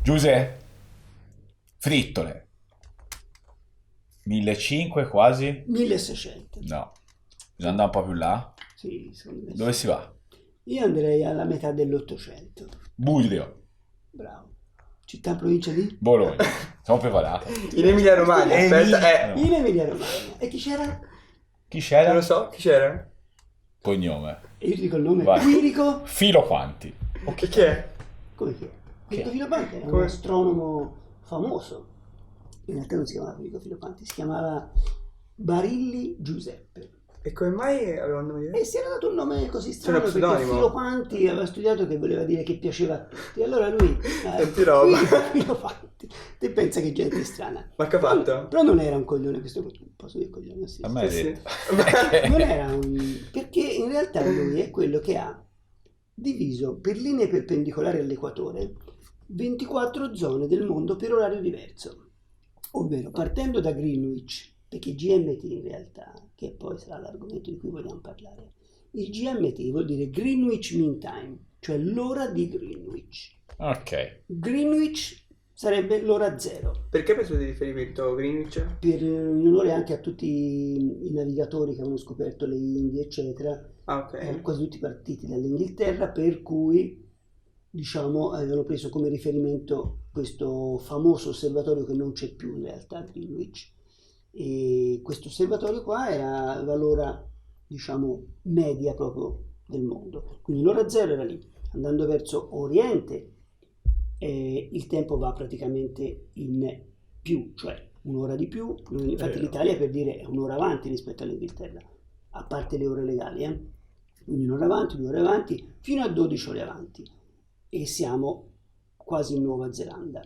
Giuseppe, frittole. 1500 quasi? 1600. No. Bisogna andare un po' più là? Sì, secondo me Dove sì. si va? Io andrei alla metà dell'800. Budrio, Bravo. Città e provincia di? Bologna. Sono preparato. In Emilia Romagna, aspetta, In Emilia Romagna. E chi c'era? Chi c'era? non lo so, chi c'era? Cognome. Io ti dico il nome. Vai. Quirico. Filoquanti. Chi è? Come chi è? Quirico Chi è? Filopanti era un Come? astronomo famoso. In realtà non si chiamava Quirico Filopanti, si chiamava Barilli Giuseppe. E come mai aveva un nome E diverso? si era dato un nome così strano uno perché pseudonimo? Filopanti aveva studiato che voleva dire che piaceva a tutti. Allora lui... Senti roba. Filopanti. Te pensa che gente strana. Ma che ha fatto? Però non era un coglione, questo posso dire coglione, sì. A me Sì, hai sì. detto. Non era un... perché in realtà lui è quello che ha diviso per linee perpendicolari all'equatore 24 zone del mondo per orario diverso, ovvero partendo da Greenwich, perché GMT in realtà, che poi sarà l'argomento di cui vogliamo parlare, il GMT vuol dire Greenwich Mean Time, cioè l'ora di Greenwich. Ok. Greenwich sarebbe l'ora zero. Perché hai preso di riferimento Greenwich? In onore anche a tutti i navigatori che avevano scoperto le Indie, eccetera, Ah, ok. quasi tutti partiti dall'Inghilterra, per cui diciamo avevano preso come riferimento questo famoso osservatorio che non c'è più in realtà a Greenwich, e questo osservatorio qua aveva l'ora, diciamo, media proprio del mondo, quindi l'ora zero era lì. Andando verso oriente il tempo va praticamente in più, cioè un'ora di più. Infatti l'Italia, per dire, è un'ora avanti rispetto all'Inghilterra, a parte le ore legali, quindi un'ora avanti, 2 ore avanti, fino a 12 ore avanti, e siamo quasi in Nuova Zelanda.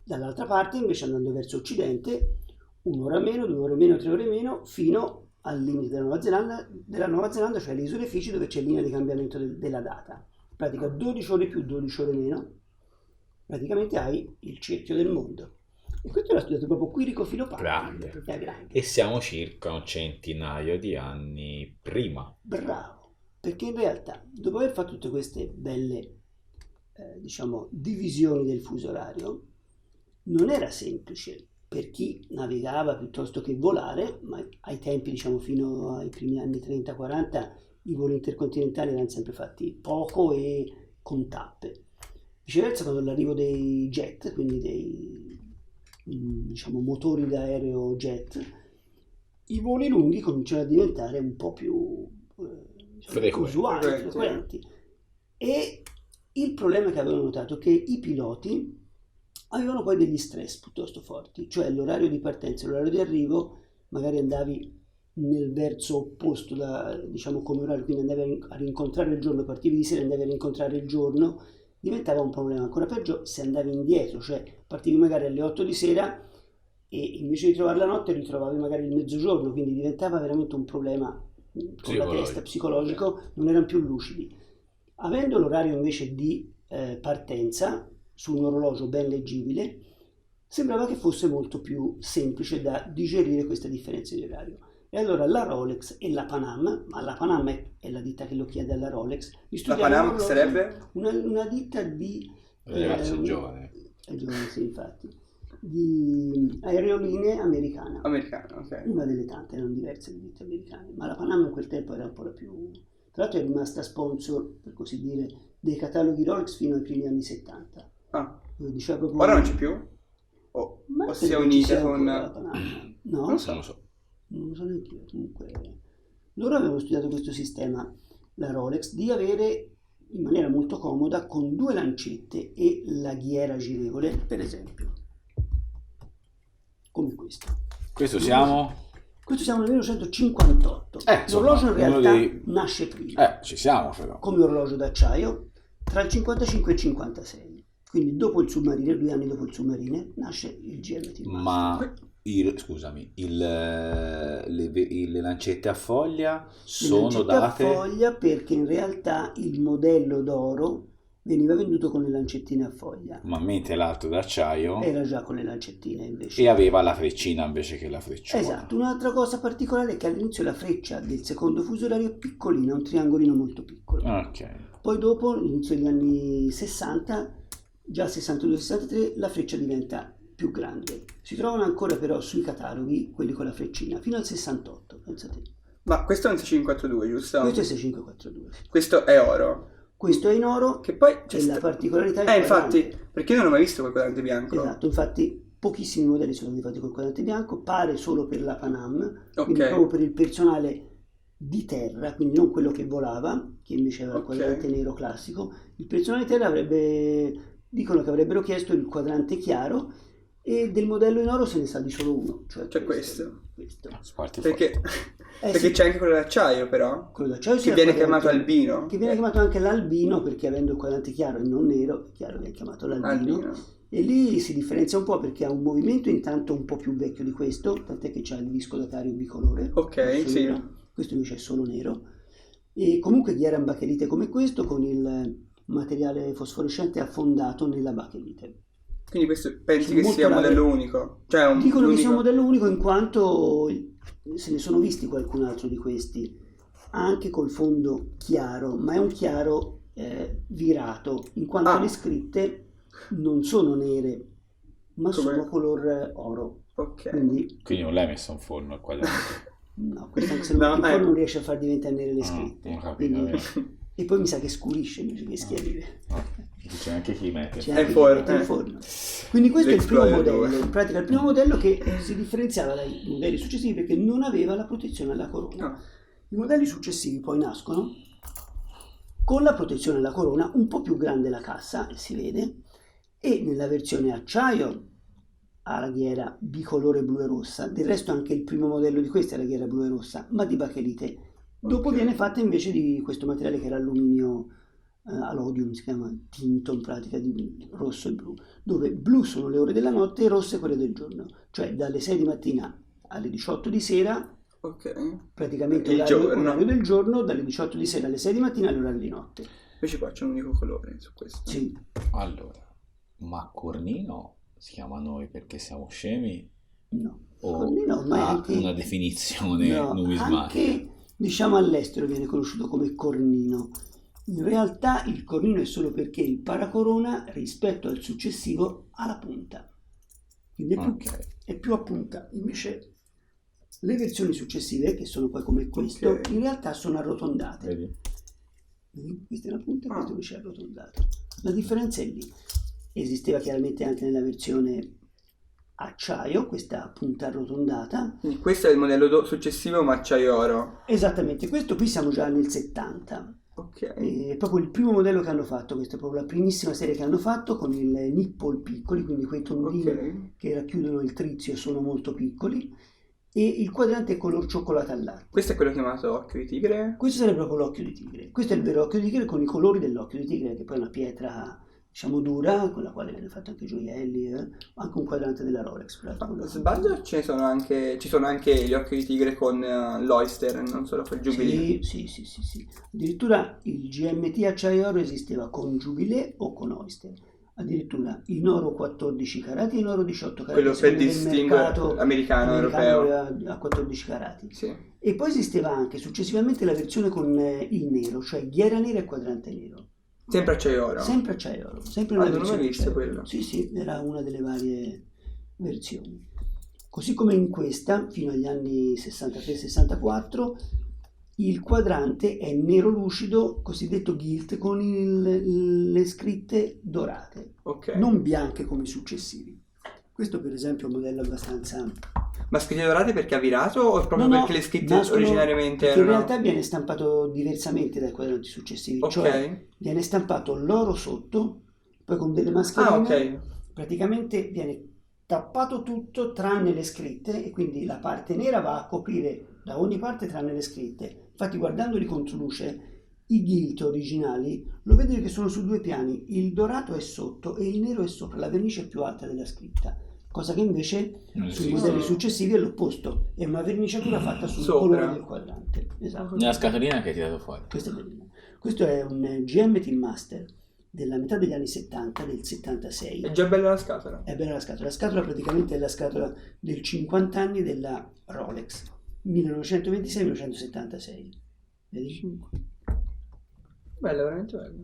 Dall'altra parte invece, andando verso occidente, un'ora meno, 2 ore meno, 3 ore meno, fino al limite della Nuova Zelanda, cioè le isole Figi, dove c'è linea di cambiamento della data. In pratica 12 ore più, 12 ore meno, praticamente hai il cerchio del mondo. E questo l'ha studiato proprio Quirico Filopanti. Grande. È grande. E siamo circa un centinaio di anni prima. Bravo, perché in realtà, dopo aver fatto tutte queste belle, diciamo, divisioni del fuso orario, non era semplice per chi navigava piuttosto che volare, ma ai tempi, diciamo, fino ai primi anni 30-40, i voli intercontinentali erano sempre fatti poco e con tappe. Viceversa, con l'arrivo dei jet, quindi dei, diciamo, motori d'aereo jet, i voli lunghi cominciano a diventare un po' più diciamo, usuali, frequenti. E il problema che avevano notato è che i piloti avevano poi degli stress piuttosto forti, cioè l'orario di partenza e l'orario di arrivo, magari andavi nel verso opposto, diciamo, come orario, quindi andavi a rincontrare il giorno, partivi di sera, andavi a rincontrare il giorno, diventava un problema. Ancora peggio se andavi indietro, cioè partivi magari alle 8 di sera e invece di trovare la notte ritrovavi magari il mezzogiorno, quindi diventava veramente un problema con la testa, psicologico, non erano più lucidi. Avendo l'orario invece di partenza su un orologio ben leggibile, sembrava che fosse molto più semplice da digerire queste differenze di orario. E allora la Rolex e la Panam, ma la Panam è la ditta che lo chiede alla Rolex. La Panam sarebbe? Una ditta di... Ragazzo giovane. È giovane, sì, infatti. Di aerolinee americana. Americano, ok. Una delle tante, erano diverse le ditte americane, ma la Panam in quel tempo era un po' la più... Tra l'altro è rimasta sponsor, per così dire, dei cataloghi Rolex fino ai primi anni 70. Ah. Diceva proprio... Ora non c'è più? O si è unita con... la Panam. No? Non lo so. Non lo so neanche io. Comunque, loro avevano studiato questo sistema, la Rolex, di avere in maniera molto comoda, con 2 lancette e la ghiera girevole, per esempio, come questo. Questo siamo? Questo siamo nel 1958. L'orologio in realtà nasce prima. Ci siamo però. Come orologio d'acciaio, tra il 55 e il 56. Quindi dopo il Submarine, 2 anni dopo il Submarine, nasce il GMT. Ma... scusami, le lancette a foglia sono date... a foglia perché in realtà il modello d'oro veniva venduto con le lancettine a foglia. Ma mentre l'altro d'acciaio era già con le lancettine invece. E aveva la freccina invece che la frecciona. Esatto, un'altra cosa particolare è che all'inizio la freccia del secondo fuso orario è piccolina, un triangolino molto piccolo. Ok. Poi dopo, all'inizio degli anni 60, già al 62-63 la freccia diventa più grande. Si trovano ancora però sui cataloghi quelli con la freccina fino al 68, pensate. Ma questo è un 6542, giusto? Questo è 6542. Questo è oro. Questo è in oro, Che poi e la particolarità è infatti, perché io non ho mai visto quel quadrante bianco. Esatto, infatti pochissimi modelli sono stati fatti col quadrante bianco, pare solo per la Panam, quindi Ok. proprio per il personale di terra, quindi non quello che volava, che invece aveva il Ok. quadrante nero classico. Il personale di terra dicono che avrebbero chiesto il quadrante chiaro, e del modello in oro se ne sa di solo uno, cioè Cioè questo. Sparti Perché, perché sì. c'è anche quello d'acciaio però, Quello d'acciaio che viene chiamato albino. Che viene chiamato anche l'albino, perché avendo il quadrante chiaro e non nero, è chiaro che è chiamato l'albino. Albino. E lì si differenzia un po' perché ha un movimento intanto un po' più vecchio di questo, tant'è che c'ha il disco datario bicolore. Ok, rosso sì. nero. Questo invece è solo nero. E comunque ghiera in bachelite come questo, con il materiale fosforescente affondato nella bachelite. Quindi questo pensi Sono che molto sia un rare. modello unico? Cioè Dicono che sia un l'unico- modello unico in quanto se ne sono visti qualcun altro di questi, anche col fondo chiaro, ma è un chiaro virato, in quanto Ah. le scritte non sono nere, ma Come? sono color oro. Ok. Quindi Quindi non l'hai messo in forno il quadrante. no, questo anche se lo No, metti in forno ecco. non riesce a far diventare nere le scritte. Ho capito, Quindi- bene. e poi mi sa che scurisce invece che schiarire. C'è anche chi mette. C'è È anche forno, chi mette in forno. Quindi questo è il primo L'Explorer modello, 2. in pratica il primo modello che si differenziava dai modelli successivi perché non aveva la protezione alla corona. No. I modelli successivi poi nascono con la protezione alla corona, un po' più grande la cassa, si vede, e nella versione acciaio ha la ghiera bicolore blu e rossa. Del resto anche il primo modello di questa è la ghiera blu e rossa, ma di bachelite. Dopo Ok. viene fatta invece di questo materiale che era alluminio all'odium, si chiama tinto in pratica di rosso e blu, dove blu sono le ore della notte e rosse quelle del giorno, cioè dalle 6 di mattina alle 18 di sera, Ok. praticamente Il giorno. orario del giorno, dalle 18 di sera alle 6 di mattina all'orario di notte. Invece qua c'è un unico colore su questo. Sì, Allora, ma cornino si chiama noi perché siamo scemi no. o Cornino ormai ha anche- una definizione No, numismatica? anche diciamo all'estero viene conosciuto come cornino. In realtà il cornino è solo perché il paracorona rispetto al successivo ha la punta, quindi Ok. è più a punta. Invece le versioni successive, che sono poi come questo, Ok. in realtà sono arrotondate. Vedi? Questa è la punta e Ah. questo invece è arrotondato. La differenza è lì. Esisteva chiaramente anche nella versione acciaio questa punta arrotondata. Quindi questo è il modello successivo ma acciaio oro. Esattamente, questo qui siamo già nel 70. Ok. È proprio il primo modello che hanno fatto, questa è proprio la primissima serie che hanno fatto con il nipple piccoli, quindi quei tondini Ok. che racchiudono il trizio sono molto piccoli, e il quadrante è color cioccolata all'arco. Questo è quello chiamato occhio di tigre. Questo sarebbe proprio l'occhio di tigre. Questo è il vero occhio di tigre con i colori dell'occhio di tigre, che poi è una pietra, diciamo, dura, con la quale viene fatto anche gioielli, anche un quadrante della Rolex. Tra l'altro, Ma quello- se sbaglio ci sono anche gli occhi di tigre con l'Oyster, non solo col Jubilee. Sì. Addirittura il GMT acciaio oro esisteva con Jubilee o con Oyster. Addirittura in oro 14 carati e in oro 18 carati. Quello per distinguere americano, europeo. aveva a 14 carati. Sì. E poi esisteva anche successivamente la versione con il nero, cioè ghiera nera e quadrante nero. Sempre acciaio oro. Sempre acciaio oro, sempre Ah, una non l'ho mai versione visto acciaio. quello. Sì, era una delle varie versioni. Così come in questa, fino agli anni 63-64, il quadrante è nero lucido, cosiddetto gilt, con le scritte dorate, Ok. non bianche come i successivi. Questo per esempio è un modello abbastanza... Ma scritte dorate perché ha virato o proprio No, perché le scritte nascono- originariamente perché in erano... realtà viene stampato diversamente dai quadranti successivi, Ok. cioè viene stampato l'oro sotto, poi con delle mascherine, Ah, ok. praticamente viene tappato tutto tranne le scritte e quindi la parte nera va a coprire da ogni parte tranne le scritte. Infatti guardandoli contro luce, i gilt originali lo vedete che sono su due piani, il dorato è sotto e il nero è sopra, la vernice è più alta della scritta, cosa che invece Non sui esiste. modelli successivi è l'opposto, è una verniciatura fatta sul Sopra. colore del quadrante. Esatto. Nella scatolina che hai tirato fuori. Questo è bellino. Questo è un GMT Master della metà degli anni 70, del 76. È già bella la scatola. È bella la scatola. La scatola praticamente è la scatola del 50 anni della Rolex, 1926-1976. Vedi? Bella, veramente bella.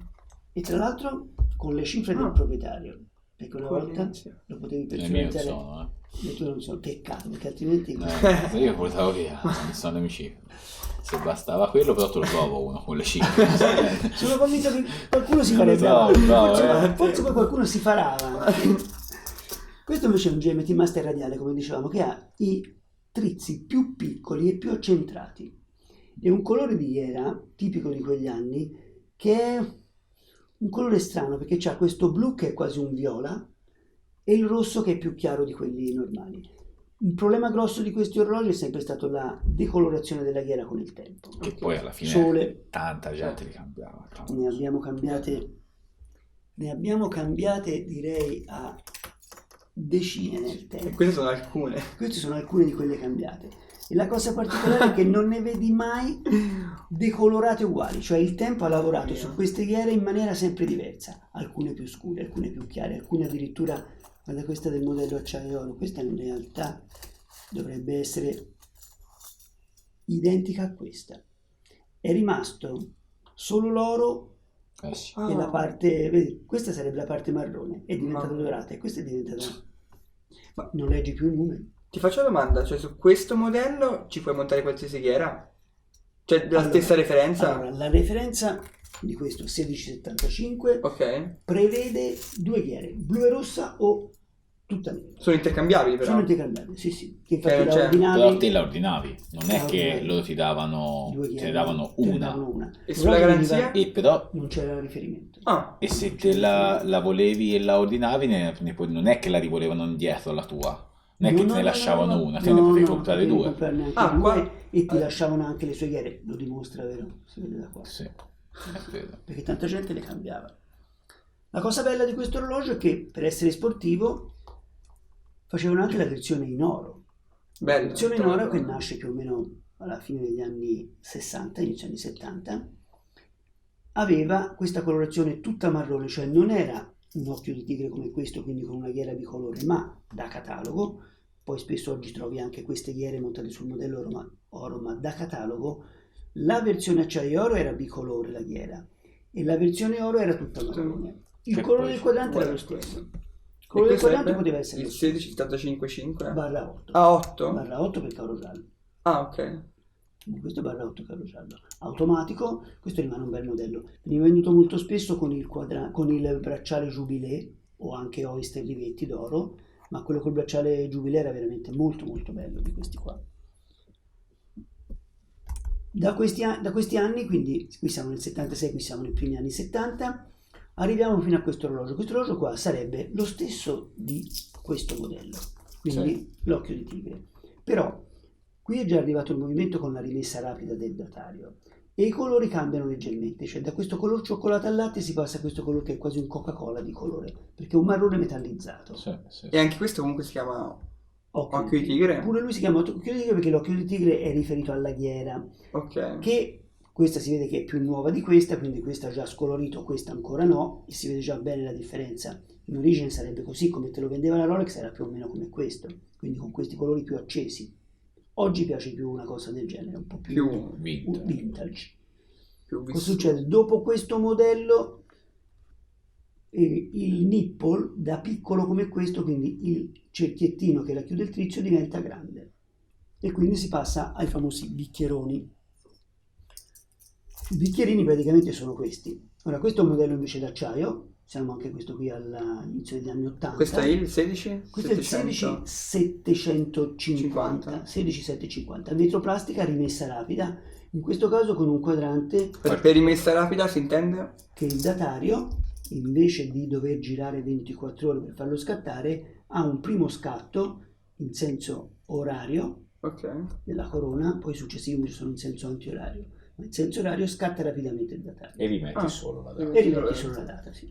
E tra l'altro con le cifre del proprietario, perché una volta lo potevi Le mie non personalizzare. sono, Le tue non sono, peccato, perché altrimenti io portavo via, non sono le mie cifre. Se bastava quello, però te lo trovo uno con le cifre. sono convinto che qualcuno si Non lo farebbe so, avanti. no, Forse poi qualcuno si farà avanti. Questo invece è un GMT Master radiale, come dicevamo, che ha i trizzi più piccoli e più accentrati. È un colore di iera tipico di quegli anni, che è un colore strano, perché c'ha questo blu che è quasi un viola e il rosso che è più chiaro di quelli normali. Un problema grosso di questi orologi è sempre stato la decolorazione della ghiera con il tempo. Che poi alla fine Sole. tanta gente li cambiava. Ne abbiamo cambiate direi a decine nel E tempo. queste sono alcune. Queste sono alcune di quelle cambiate. E la cosa particolare è che non ne vedi mai decolorate uguali, cioè il tempo ha lavorato su queste ghiere in maniera sempre diversa, alcune più scure, alcune più chiare, alcune addirittura, guarda questa del modello acciaio oro, questa in realtà dovrebbe essere identica a questa. È rimasto solo l'oro Sì. e la parte, vedi, questa sarebbe la parte marrone, è diventata Ma- dorata e questa è diventata... Ma- Non leggi più i numeri. Ti faccio una domanda, cioè su questo modello ci puoi montare qualsiasi ghiera? Cioè della Allora, stessa referenza? Allora, la referenza di questo 1675 Ok. prevede due ghiere, blu e rossa o tutta nera. Sono intercambiabili però. Sono intercambiabili, sì. Che non infatti c'è. la ordinavi, Però te la ordinavi, non è La che ordinavi. loro ti davano, due te ghiere, ne davano te ne una. davano una. E sulla Però garanzia? E però, non c'era riferimento. Ah, e se te la volevi e la ordinavi, non è che la rivolevano indietro la tua. Non è che te ne lasciavano una, te ne potevi comprare potevi due. comprarne anche Ah, due qua- e ti lasciavano anche le sue ghiere, lo dimostra, vero? Si vede da qua. Sì, credo. Perché tanta gente le cambiava. La cosa bella di questo orologio è che per essere sportivo facevano anche la versione in oro. La bello. versione in oro che nasce più o meno alla fine degli anni 60, inizio anni 70, aveva questa colorazione tutta marrone, cioè non era un occhio di tigre come questo, quindi con una ghiera bicolore, ma da catalogo. Poi spesso oggi trovi anche queste ghiere montate sul modello oro, ma da catalogo. La versione acciaio oro era bicolore la ghiera e la versione oro era tutta marrone. Il Che colore poi- del quadrante era lo guarda stesso. Il E colore del questo quadrante sarebbe poteva essere il lo stesso. 1675 barra 8. Ah, 8? Barra 8 perché oro giallo. Ah, ok. Questo è barra 8 carro giallo. Automatico, questo rimane un bel modello. Veniva venduto molto spesso con il bracciale Jubilee o anche Oyster Rivetti d'oro, ma quello col bracciale Jubilee era veramente molto molto bello di questi qua. Da questi anni, quindi qui siamo nel 76, qui siamo nei primi anni 70, arriviamo fino a questo orologio. Questo orologio qua sarebbe lo stesso di questo modello, quindi l'occhio di tigre. Però qui è già arrivato il movimento con la rimessa rapida del datario e i colori cambiano leggermente, cioè da questo color cioccolato al latte si passa a questo colore che è quasi un Coca-Cola di colore, perché è un marrone metallizzato. Sì, sì. E anche questo comunque si chiama Occhio occhio di tigre? Pure lui si chiama occhio di tigre perché l'occhio di tigre è riferito alla ghiera, Ok. che questa si vede che è più nuova di questa, quindi questa già scolorito, questa ancora no, e si vede già bene la differenza. In origine sarebbe così, come te lo vendeva la Rolex era più o meno come questo, quindi con questi colori più accesi. Oggi piace più una cosa del genere, un po' più Vintage. vintage. Più Cosa vissuto. succede? Dopo questo modello il nipple da piccolo come questo, quindi il cerchiettino che racchiude il trizio diventa grande e quindi si passa ai famosi bicchieroni. I bicchierini praticamente sono questi. Ora questo è un modello invece d'acciaio, siamo anche questo qui all'inizio degli anni 80. Questo è il 16? Questo è il 16750, 16750, vetroplastica rimessa rapida, in questo caso con un quadrante Per rimessa rapida si intende? che il datario, invece di dover girare 24 ore per farlo scattare, ha un primo scatto in senso orario Ok. della corona, poi i successivi invece sono in senso antiorario. Ma in senso orario scatta rapidamente il datario E rimetti Ah. solo la data. e rimetti solo la data, sì.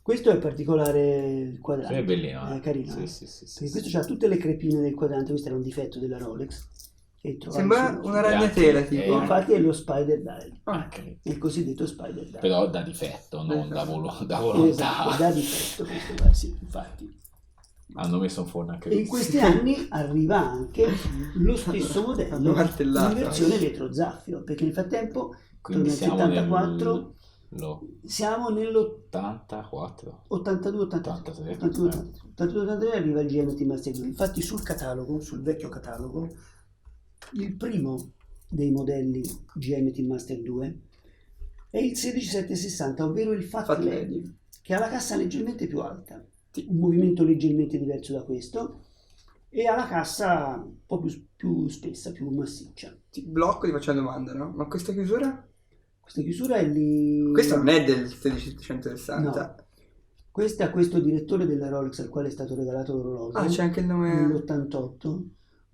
Questo è particolare il quadrante, Sì, è bellino. è carino, Sì, eh? sì, sì, sì, Perché sì. questo ha tutte le crepine del quadrante, questo era un difetto della Rolex. Che trovavi Sembra su- una ragna- ragnatela E tipo. E infatti è lo spider dial, Ah, il cosiddetto spider dial. Però da difetto, non da, da Esatto, volontà. da difetto questo qua, sì, infatti. Hanno messo in forno anche E in questi anni arriva anche lo stesso Hanno modello martellato. in versione vetro zaffiro, perché nel frattempo, Quindi nel siamo 74, Siamo nell'82, 84. 83 arriva il GMT Master 2. Infatti sul vecchio catalogo, il primo dei modelli GMT Master 2 è il 16760, ovvero il Fat Lady, che ha la cassa leggermente più alta, un movimento leggermente diverso da questo, e ha la cassa un po' più spessa, più massiccia. Ti blocco, ti faccio una domanda, no? Ma questa chiusura? Questa chiusura è lì... Questa non è del 16760. No. Questa è questo direttore della Rolex al quale è stato regalato l'orologio. Ah, c'è anche il nome... Nell'88.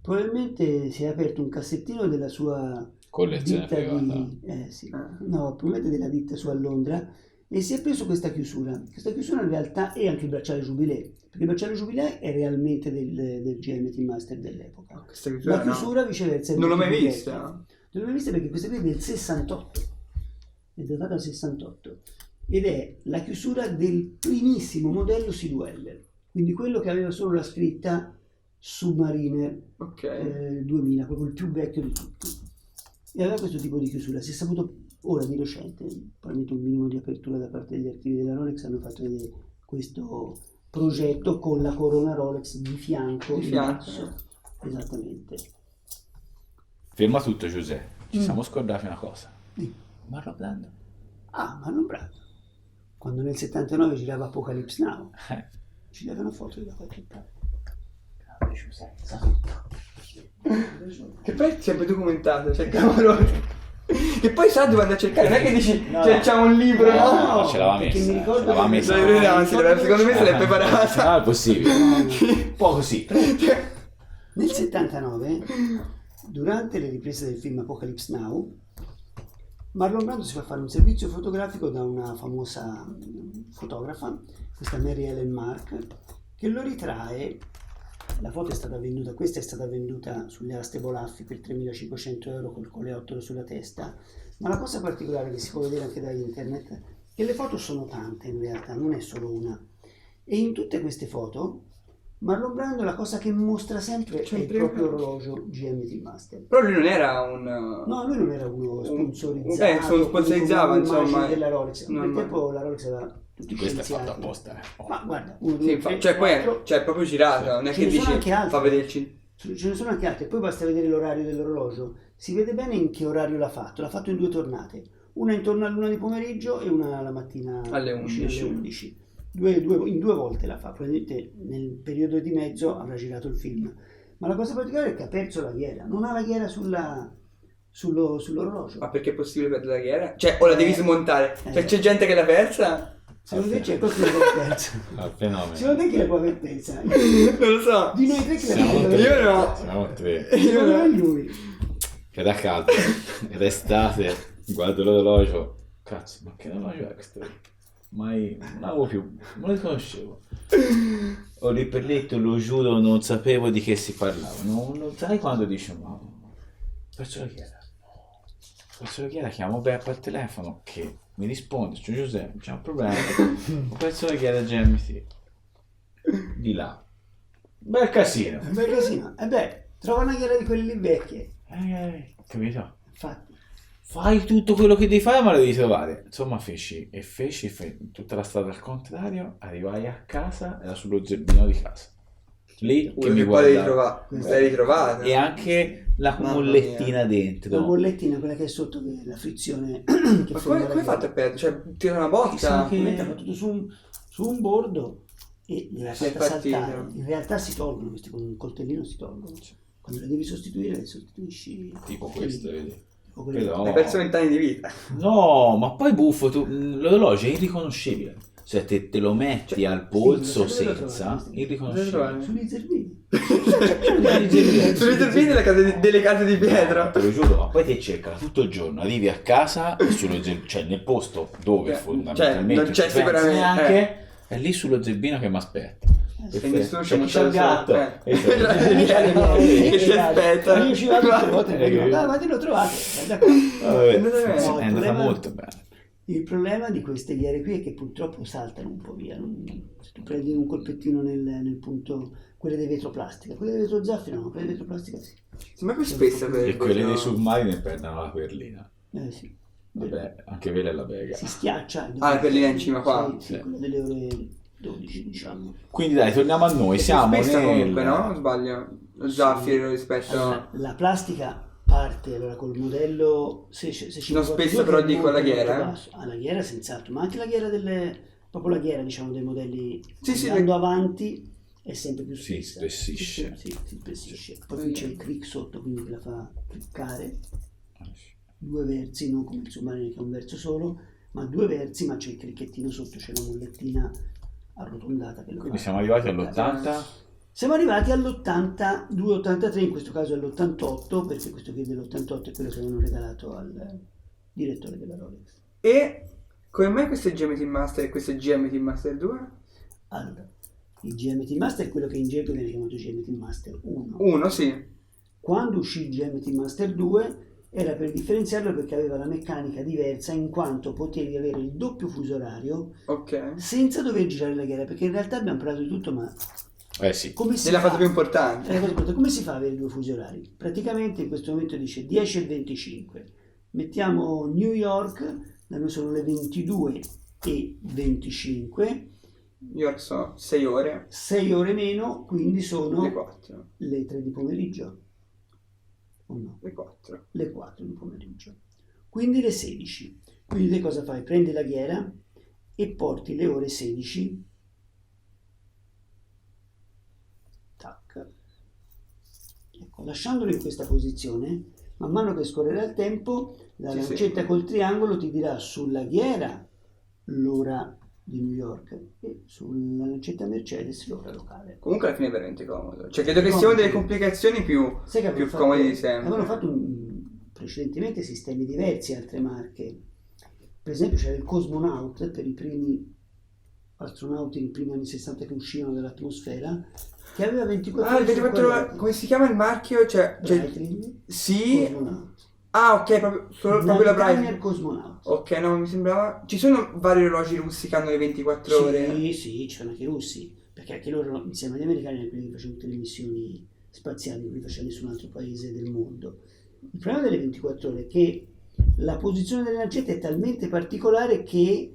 Probabilmente si è aperto un cassettino della sua Collezione ditta privata. no, probabilmente della ditta su a Londra, e si è preso questa chiusura. Questa chiusura in realtà è anche il bracciale Jubilee, perché il bracciale Jubilee è realmente del GMT Master dell'epoca. Questa chiusura, La chiusura viceversa è non l'ho mai molto più vista. vecchia. Non l'ho mai vista perché questa qui è del 68, è datata al 68, ed è la chiusura del primissimo modello Sea Dweller, quindi quello che aveva solo la scritta Submariner 2000, proprio il più vecchio di tutti, e aveva questo tipo di chiusura. Si è saputo ora di recente, probabilmente un minimo di apertura da parte degli archivi della Rolex, hanno fatto vedere questo progetto con la corona Rolex di fianco. Di fianco. Esattamente. Ferma tutto, Giuseppe. Ci siamo scordati una cosa. Sì. Marlon Brando. Marlon Brando. Quando nel 79 girava Apocalypse Now, ci dava una foto da qualche parte. Che poi è sempre documentato, cioè cavolo. Che poi sa dove andare a cercare, non è che dici c'è un libro, no? No, ce l'aveva perché messa. mi ricordo Ce l'aveva che- messa. Secondo me se l'è preparata. No, è possibile. Un po' così. Nel 79, durante le riprese del film Apocalypse Now, Marlon Brando si fa fare un servizio fotografico da una famosa fotografa, questa Mary Ellen Mark, che lo ritrae. La foto è stata venduta, questa è stata venduta sulle aste Bolaffi per 3.500 euro col coleottero sulla testa, ma la cosa particolare che si può vedere anche da internet è che le foto sono tante in realtà, non è solo una, e in tutte queste foto Marlon Brando la cosa che mostra sempre è il proprio orologio GMT Master. Però lui non era un... No, lui non era uno sponsorizzato, sponsorizzava, come un'immagine insomma, della Rolex. A quel no, tempo la Rolex aveva tutti i Questo è fatto scienziati. apposta. Ma guarda, 1, 2, Sì, 3, cioè poi 4, è proprio girata, non è Ce che ne sono dici anche altre. fa vederci. ce ne sono anche altre, poi basta vedere l'orario dell'orologio, si vede bene in che orario l'ha fatto in 2 tornate, una intorno all'1 di pomeriggio e una la mattina Alle 11. Alle 11. In 2 volte la fa, probabilmente nel periodo di mezzo avrà girato il film, ma la cosa particolare è che ha perso la ghiera, non ha la ghiera sull'orologio. Ma perché è possibile perdere la ghiera? Cioè, o la devi smontare? Cioè, c'è Esatto. gente che l'ha persa? Secondo te c'è qualcuno che l'ha persa? Fenomeno. Secondo te chi la può aver persa? Non lo so. Di noi tre chi la Siamo può aver tre. Io no. Siamo 3. Secondo me è lui. Era caldo. Era estate. Guardo l'orologio. Cazzo, ma che orologio è questo? Mai, non avevo più, non lo riconoscevo. Ho lì per lì, te lo giuro, non sapevo di che si parlava. Non sai quando dici, ma perso la ghiera. Perso la ghiera, chiamo Beppa al telefono che mi risponde, c'è Giuseppe, c'è un problema. Ho perso la ghiera GMT. Di là. Bel casino. È un bel casino. E beh, trova una ghiera di quelle lì vecchie. Capito? Infatti. Fai tutto quello che devi fare, ma lo devi trovare. Insomma, feci tutta la strada al contrario. Arrivai a casa, era sullo zerbino di casa. Lì che mi guardava. L'hai ritrovata. E anche la Mamma mollettina La dentro. bollettina, quella che è sotto, che è la frizione. Ma come hai fatto a perdere? Cioè, tira una botta? Chissà che- Ha tutto su un bordo e le ha Si è fatta partito. saltare. In realtà si tolgono questi con un coltellino, si tolgono. Quando le devi sostituire, le sostituisci. Tipo questo, vedi? Tipo quelle- Però- Hai perso 20 anni di vita. No, ma poi buffo, l'orologio è irriconoscibile. Se te lo metti al polso sì, lo senza, trovate. irriconoscibile. Sugli zerbini. Sulle turbine delle case di pietra. Te lo giuro, ma poi ti cerca tutto il giorno, arrivi a casa e cioè nel posto dove fondamentalmente non c'è ci pensi sicuramente, neanche, è lì sullo zerbino che mi aspetta. E nessuno ci C'è chi c'ha il gatto. Che ti Io aspetta. ci vado tutte le volte e dico, ma te lo trovate. Vabbè, È andata bene. è No, il andata problema- molto bene. Il problema di queste ghiere qui è che purtroppo saltano un po' via. Se tu prendi un colpettino nel punto, quelle di vetroplastica, quelle di vetrozaffiro no, quelle di vetroplastica sì. Sembra più spessa per E quelle dei submarini perdono la perlina. Sì. Vabbè, anche quella è la Vega. si schiaccia. Ah, la perlina in cima qua. Sì, Sì. quella delle ore 12, diciamo. Quindi dai, torniamo a noi. È più Siamo spessa nel... comunque, no? Sbaglio. Lo zaffiro rispetto... Allora, la plastica parte allora col modello Non spesso, però dico la ghiera, La ghiera senz'altro, ma anche la ghiera proprio la ghiera, diciamo, dei modelli Sì, andando avanti è sempre più Si spessa. spessisce. Sì, si spessisce. Poi qui c'è il crick sotto, quindi che la fa cliccare. Due versi, non come il Submariner che è un verso solo, ma due versi, ma c'è il cricchettino sotto, c'è la mollettina arrotondata che lo Quindi fa. siamo arrivati all'80. Siamo arrivati all'82-83, in questo caso all'88, perché questo qui dell'88 è quello che avevano regalato al direttore della Rolex. E come mai questo è Geometry Master e questo è Geometry Master 2? Allora, il Geometry Master è quello che in gergo viene chiamato Geometry Master 1. 1, sì. Quando uscì il Geometry Master 2 era per differenziarlo perché aveva la meccanica diversa, in quanto potevi avere il doppio fuso orario Ok. senza dover girare la ghiera, perché in realtà abbiamo parlato di tutto, ma Sì. come si Nella fa? cosa più importante. Come si fa ad avere due fusi orari? Praticamente in questo momento dice 10 e 25. Mettiamo New York, da noi sono le 22 e 25, Io so 6 ore. 6 ore meno, quindi sono Le 4. le 3 di pomeriggio. O no? Le 4. Le 4 di pomeriggio. Quindi le 16. Quindi te cosa fai? Prendi la ghiera e porti le ore 16. Tac. Ecco, lasciandolo in questa posizione, man mano che scorrerà il tempo, la Sì, lancetta col triangolo ti dirà sulla ghiera l'ora di New York e sulla lancetta Mercedes l'ora locale. Comunque alla fine è veramente comodo. Cioè credo che sia una delle complicazioni più Sai che avevano comode di fatto, avevano sempre. fatto precedentemente sistemi diversi, altre marche. Per esempio c'era il Cosmonaut per i primi astronauti nei primi anni 60 che uscivano dall'atmosfera, che aveva 24 Ah, il ore su 24 quella- ore. Come si chiama il marchio? Cioè, Breitling, sì. Cosmonaut. Ah, ok, proprio la Nightliner Bright. Cosmonaut. Ok, no, mi sembrava. Ci sono vari orologi russi che hanno le 24 ore. Sì, sì, ci sono anche i russi, perché anche loro, insieme agli americani, erano quelli che facevano tutte le missioni spaziali, non li faceva nessun altro paese del mondo. Il problema delle 24 ore è che la posizione delle lancette è talmente particolare che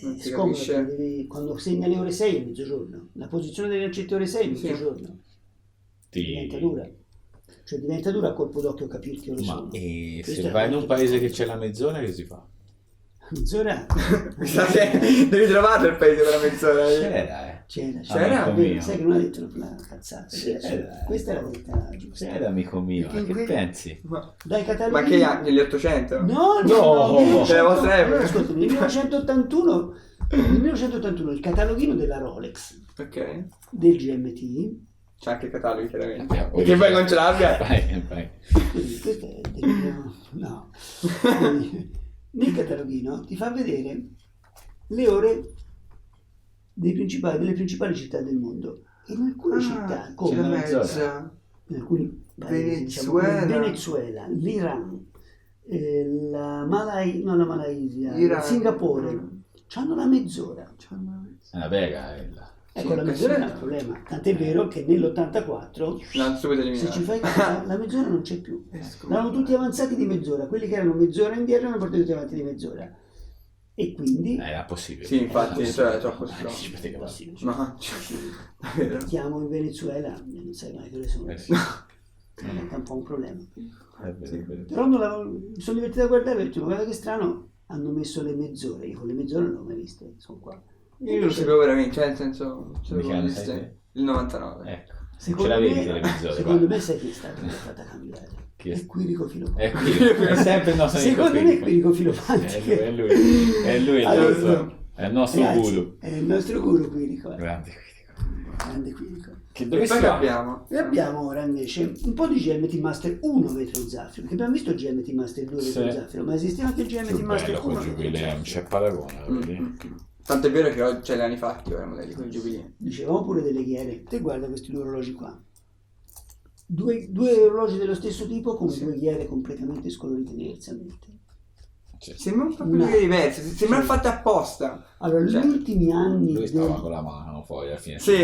Non è si scomodo, capisce. quando segna le ore 6 è mezzogiorno, la posizione delle lancette ore 6 è Sì. mezzogiorno, diventa dura. Cioè diventa dura a colpo d'occhio capire che ore Ma sono. se Questo è vai in un molto paese che difficile. c'è la mezz'ora, che si fa? Mezz'ora Mi sa che devi trovare il paese per la mezz'ora. C'era, c'era, amico mio. sai che non ha detto una cazzata. C'era. Questa è la verità giusta. C'era, amico mio, ma che pensi? Dai cataloghi. Ma che anni? Negli 800? No, No. C'è la vostra epoca. Allora, ascolta, nel 1981 il cataloghino della Rolex Ok. del GMT, C'è anche il catalogo, chiaramente. Vabbè, E che poi non ce l'abbia. Vai. quindi questo è no. Quindi, nel cataloghino ti fa vedere le ore delle principali città del mondo. E in alcune città, c'è come la mezz'ora. mezza. in alcuni paesi, diciamo, come Venezuela. il Venezuela, l'Iran, la Malaysia, Iran. Singapore, hanno la mezz'ora. È una Vega, là. Ecco, Sì, la mezz'ora sì. è un problema. Tant'è vero che nell'84, L'hanno subito se eliminato. ci fai caso, la mezz'ora non c'è più. Erano tutti avanzati di mezz'ora. Quelli che erano mezz'ora indietro erano portati tutti avanti di mezz'ora. E quindi Era possibile. Sì, infatti, Era cioè, è possibile. troppo Ci slow. poteva. sì, No, sì. davvero. Mettiamo in Venezuela, non sai mai che ore sono. Sì. Diventa un po' un problema. È vero, è vero. Però mi sono divertito a guardare e ho detto, guarda che strano, hanno messo le mezz'ore. Io con le mezz'ore non le ho mai viste, sono qua. Io non lo sapevo veramente, cioè nel senso, ce Di che l'avevo anno viste. sei? Il 99. Ecco. Ce Secondo l'avevi me- delle mezz'ore, Secondo guarda. me sai chi è stato che l'ha fatta cambiare. Chi è È Quirico Filofanti. È qui, è sempre il nostro amico Secondo me è Quirico. Quirico Filofanti. È lui il Allora, nostro, è il nostro Ragazzi, guru. è il nostro guru Quirico. Grande Quirico. Grande Quirico. Che E dove poi si che va? abbiamo? E abbiamo ora invece un po' di GMT Master 1 vetro zaffiro, perché abbiamo visto il GMT Master 2 vetro Sì. zaffiro, ma esisteva anche il GMT Più Master bello 1 col vetro giubileo, non zaffiro. c'è paragone. vedi? Tanto è vero che oggi ce li hanno fatti ora modelli con il giubileo. Dicevamo pure delle ghiere. Te guarda questi due orologi qua. Due orologi dello stesso tipo con due ghiere completamente scolorite diversamente. Cioè, Sembrano proprio No. due diverse, sembrano Sì. fatte apposta. Allora, Cioè, gli ultimi anni lui stava del... con la mano fuori alla fine. Sì,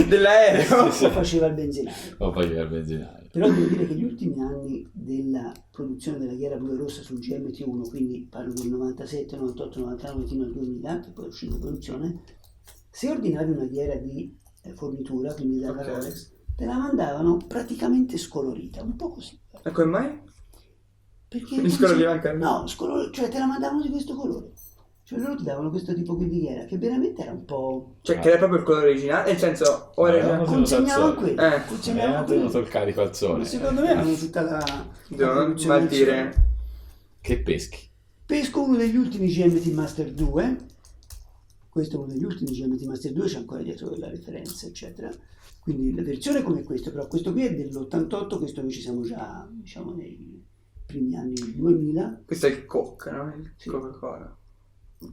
dell'aereo. lo faceva il benzinaio. O faceva il benzinaio. Però devo dire che gli ultimi anni della produzione della ghiera blu e rossa sul GMT1, quindi parlo del 97, 98, 99 fino al 2000, che poi è uscito in produzione, se ordinavi una ghiera di fornitura, quindi dalla Ok. Rolex, te la mandavano praticamente scolorita, un po' così. E come mai? Perché Quindi scoloriva anche? No, cioè te la mandavano di questo colore. Cioè loro ti davano questo tipo qui di ghiera, che veramente era un po'... Cioè, che era proprio il colore originale, nel senso, ora No, già... no, Consegnavano al quello. sole. Consegnavano Tenuto quello. il carico al sole. Secondo me hanno tutta la Devono produzione del smaltire. sole. Che peschi? Pesco uno degli ultimi GMT Master 2. Questo è uno degli ultimi GMT Master 2, c'è ancora dietro la referenza, eccetera. Quindi la versione come questo, però questo qui è dell'88, questo noi ci siamo già, diciamo, nei primi anni 2000. Questo è il Coke, no? Il Sì. Coca-Cola.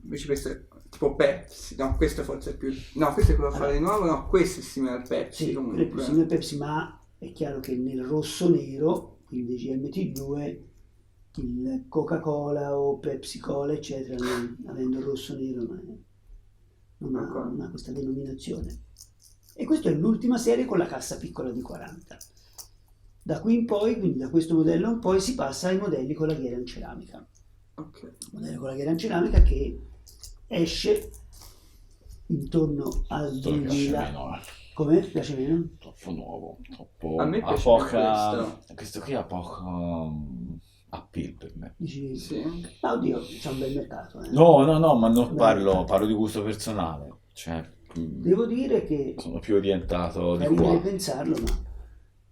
Invece questo è tipo Pepsi. No, questo forse è più... No, questo è Coca-Cola di nuovo. No, questo è simile al Pepsi. Sì, comunque. quello è simile al Pepsi, ma è chiaro che nel rosso-nero, quindi GMT2, il Coca-Cola o Pepsi-Cola, eccetera, avendo il rosso-nero non ha questa denominazione. E questa è l'ultima serie con la cassa piccola di 40. Da qui in poi, quindi da questo modello in poi, si passa ai modelli con la ghiera in ceramica. Ok. Il modello con la ghiera in ceramica che esce intorno al Solo che piace 2000. meno, Come? Piace meno? troppo nuovo, troppo... A me ha piace poca... più questo qui ha poca... appeal per me. Dici, Sì. ma oddio, c'è un bel mercato. No, ma non Beh. parlo di gusto personale. Cioè, Devo dire che sono più orientato di è ridere qua. pensarlo, ma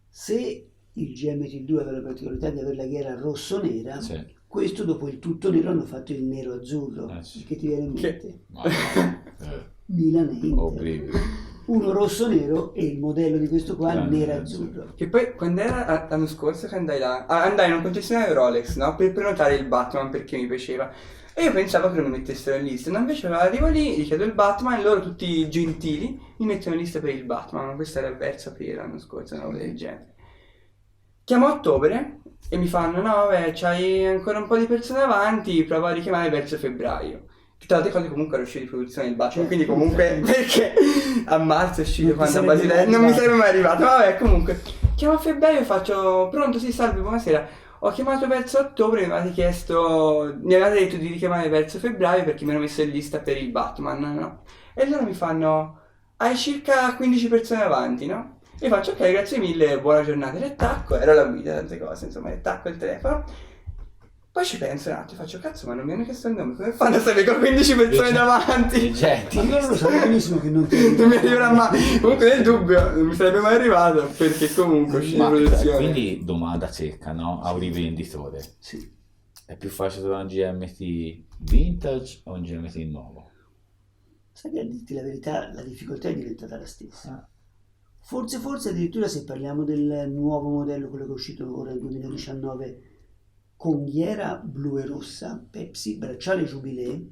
se il GMT2 aveva la particolarità di avere la ghiera rosso-nera, Sì. questo dopo il tutto nero hanno fatto il nero-azzurro. Sì. Che ti viene in Che- mente? Ma no, Milan e Inter. ho brividi. Uno rosso-nero e il modello di questo qua Grande nero-azzurro. Che poi quando era l'anno scorso che andai là, andai in un concessionario Rolex, no? Per prenotare il Batman perché mi piaceva. E io pensavo che non mi mettessero in lista, no? Invece arrivo lì, gli chiedo il Batman e loro tutti gentili mi mettono in lista per il Batman. Questa era verso aprile l'anno scorso, una roba del genere. Chiamo a ottobre e mi fanno, no vabbè, c'hai ancora un po' di persone avanti, prova a richiamare verso febbraio. Tutte le altre cose comunque era uscito di produzione del Batman, Certo. quindi comunque perché a marzo è uscito Non ti quando a sarebbe Basilea mai non mi arrivato. sarebbe mai arrivato. Ma vabbè, comunque chiamo a febbraio e faccio pronto, sì, salve, buonasera. Ho chiamato verso ottobre, mi avevate chiesto, mi avevate detto di richiamare verso febbraio perché mi hanno messo in lista per il Batman, no? E loro mi fanno, hai circa 15 persone avanti, no? E io faccio, ok, grazie mille, buona giornata. L'attacco, ero la guida, tante cose, insomma, l'attacco il telefono. Poi ci penso un attimo, faccio, cazzo, ma non mi hanno chiesto il nome, come fanno a sapere che ho 15 persone davanti? Gente, Ma loro lo sanno benissimo che non ti Non mi arriverà mai. Comunque nel dubbio non mi sarebbe mai arrivato perché comunque è uscito ma in produzione. quindi domanda secca, no? A un rivenditore. Sì. È più facile trovare un GMT vintage o un GMT nuovo? Sai che a dirti la verità, la difficoltà è diventata la stessa. Ah. Forse addirittura se parliamo del nuovo modello, quello che è uscito ora nel 2019, con ghiera blu e rossa, Pepsi, bracciale Jubilee,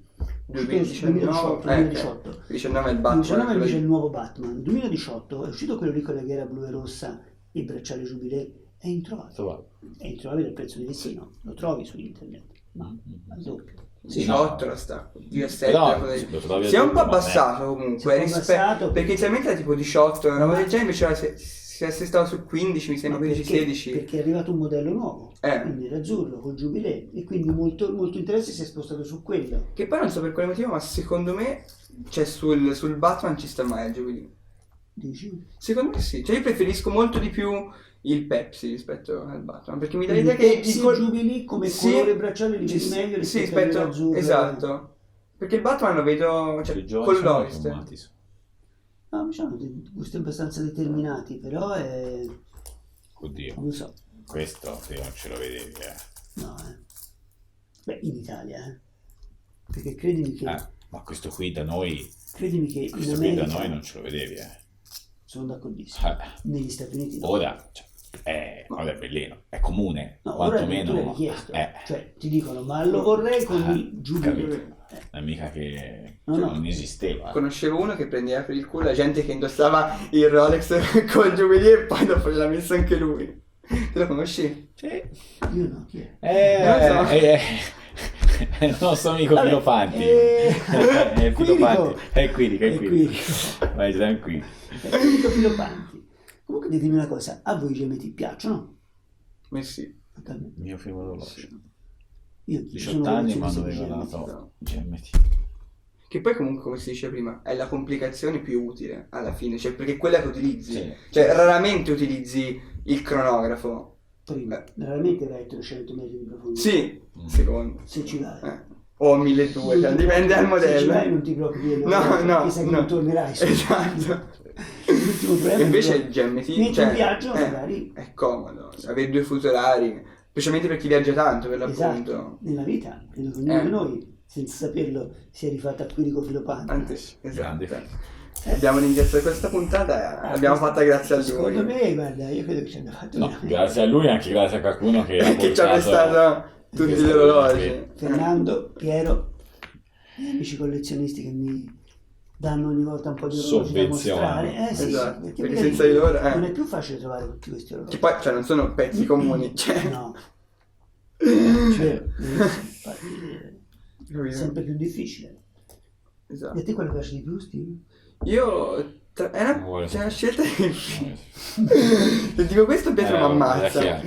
2019, 2018. 19 è il Batman. 2019 invece è il nuovo Batman. 2018 è uscito quello lì con la ghiera blu e rossa e bracciale Jubilee, è introvabile. Trovate. È introvabile al prezzo di listino, lo trovi su internet, ma al doppio. Sì, 18 la sta, 17 Però, la cosa sì, lo trovi si è un po' a doppio, ma abbassato Si è comunque un po' abbassato perché inizialmente era tipo 18, una roba Ma- del genere, invece si è assestato su 15, mi Ma sembra 15, perché? 16. Perché è arrivato un modello nuovo, Eh. il nerazzurro col Jubilee, e quindi molto, molto interesse si è spostato su quello. Che poi non so per quale motivo, ma secondo me cioè sul Batman ci sta mai il Jubilee. Dici? Secondo me sì, cioè io preferisco molto di più il Pepsi rispetto al Batman, perché mi dà Quindi l'idea che Pepsi il e Jubilee come sì, colore bracciale li vedi sì, meglio sì, rispetto al nerazzurro. esatto, perché il Batman lo vedo cioè, I giovani con sono l'Ovest. informati su- No, diciamo dei gusti abbastanza determinati, però è... Oddio, non lo so, questo te non ce lo vedevi, no, Beh, in Italia, perché credimi che Ma questo qui da noi, in questo qui da America noi non ce lo vedevi, sono d'accordissimo. Eh, Negli Stati Uniti no. Ora, cioè, guarda, è bellino, è comune, No, ora quantomeno... addirittura è richiesto. eh, Cioè, ti dicono, ma lo vorrei con il Jubilee. capito. È mica che No, no. non esisteva. Conoscevo uno che prendeva per il culo la gente che indossava il Rolex col Jubilee e poi dopo l'ha messo anche lui. Te lo conosci? Sì. Io no, chi è? Non lo so. È il nostro amico Vabbè, Filofanti. È il Quirico. Filofanti. È Quirico, è È Quirico. Quirico. Vai tranquillo. È Quirico Filopanti. Comunque ditemi una cosa, a voi i GMT piacciono? Ma sì. Anche a me. Il mio primo orologio. Io 18 anni mi hanno sono regalato GMT. Che poi comunque, come si dice prima, è la complicazione più utile alla fine, cioè perché è quella che utilizzi. Sì. Cioè raramente utilizzi il cronografo. Prima, raramente vai a 300 metri di profondità. Sì, secondo. Se ci vai. O 1200, cioè, dipende dal modello. Se ci vai non ti preoccupi, No, sai che no. non tornerai. Esatto. L'ultimo problema E invece è il GMT, mentre cioè, in viaggio magari. è comodo, avere 2 fusi orari, specialmente per chi viaggia tanto, per l'appunto. Esatto, nella vita, credo che ognuno di noi, senza saperlo, si è rifatto a Quirico Filopante. Esatto. Grande. Abbiamo iniziato questa puntata, l'abbiamo fatta grazie a lui. Secondo me, guarda, io credo che ci abbia fatto No, veramente. grazie a lui e anche grazie a qualcuno che ha Che ci ha portato... prestato tutti gli orologi. Fernando, Piero, gli amici collezionisti che mi danno ogni volta un po' di orologi da Sovvenzionano. mostrare. Sì, Esatto, perché perché magari senza di loro, non è più facile trovare tutti questi orologi. Che poi, cioè, non sono pezzi comuni, cioè. No. Cioè, infatti, è Capito? sempre più difficile. E Esatto. a te quale piace di più, Steve? Io è Non vuole una sapere. scelta che se dico questo Pietro mi ammazza. Da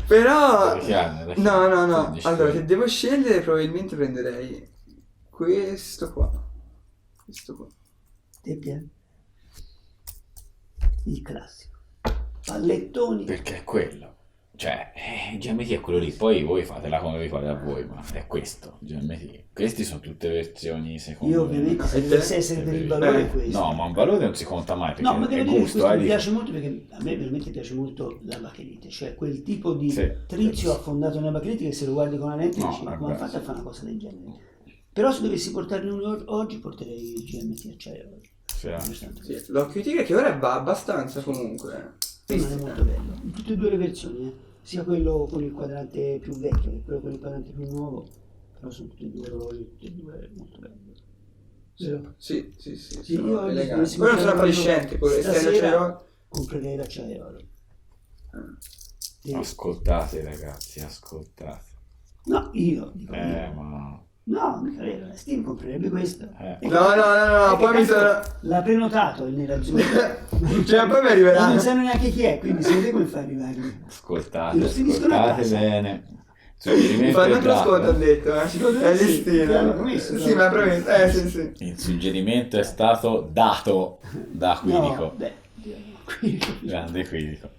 Però che anni? no. 15 Allora, anni. se devo scegliere probabilmente prenderei questo qua. Te piace? Il classico. Pallettoni. Perché è quello. Cioè, il GMT è quello lì, poi voi fatela come vi pare a voi, ma è questo, il GMT. Questi sono tutte versioni secondo Io me. ovviamente se E te? dovesse essere per il valore è questo. No, ma un valore non si conta mai, perché No, ma è devo dire che gusto, questo mi di- piace molto perché a me veramente piace molto la bakelite, cioè quel tipo di Sì. trizio affondato nella bakelite che se lo guardi con la lente No, dici ma come ha vabbè, fatto a sì. fare una cosa del genere? Però se dovessi portarne uno oggi porterei il GMT acciaio. Sì. Sì, l'occhio tigre che ora va abbastanza comunque. Rimane molto bello, in tutte e due le versioni, sia quello con il quadrante più vecchio che quello con il quadrante più nuovo, però sono tutti e due orologi, tutti e due molto belli. Vero? Sì, Sì, sono io oggi eleganti. dovessi Poi non sono comprare un appariscenti, pure orologio essendo stasera, acciaio. comprerei l'acciaio. Sì. Ascoltate ragazzi, ascoltate. No, io dico io. Ma... No, mica vero, Steve comprerebbe questo. E No, poi mi cazzo, sono. l'ha prenotato il nerazzurro. Cioè, poi mi E arriverà. non sanno neanche chi è, quindi si vede come fa arrivarli. Ascoltate, Lo finiscono a ascoltate casa. bene. Mi Suggerimento fanno è un trasconto, ho dato. detto, Secondo È me sì, listino. te l'hanno promesso, Sì, mi ha promesso. Sì. Il suggerimento è stato dato da Quirico. No, beh, Quirico. Grande Quirico.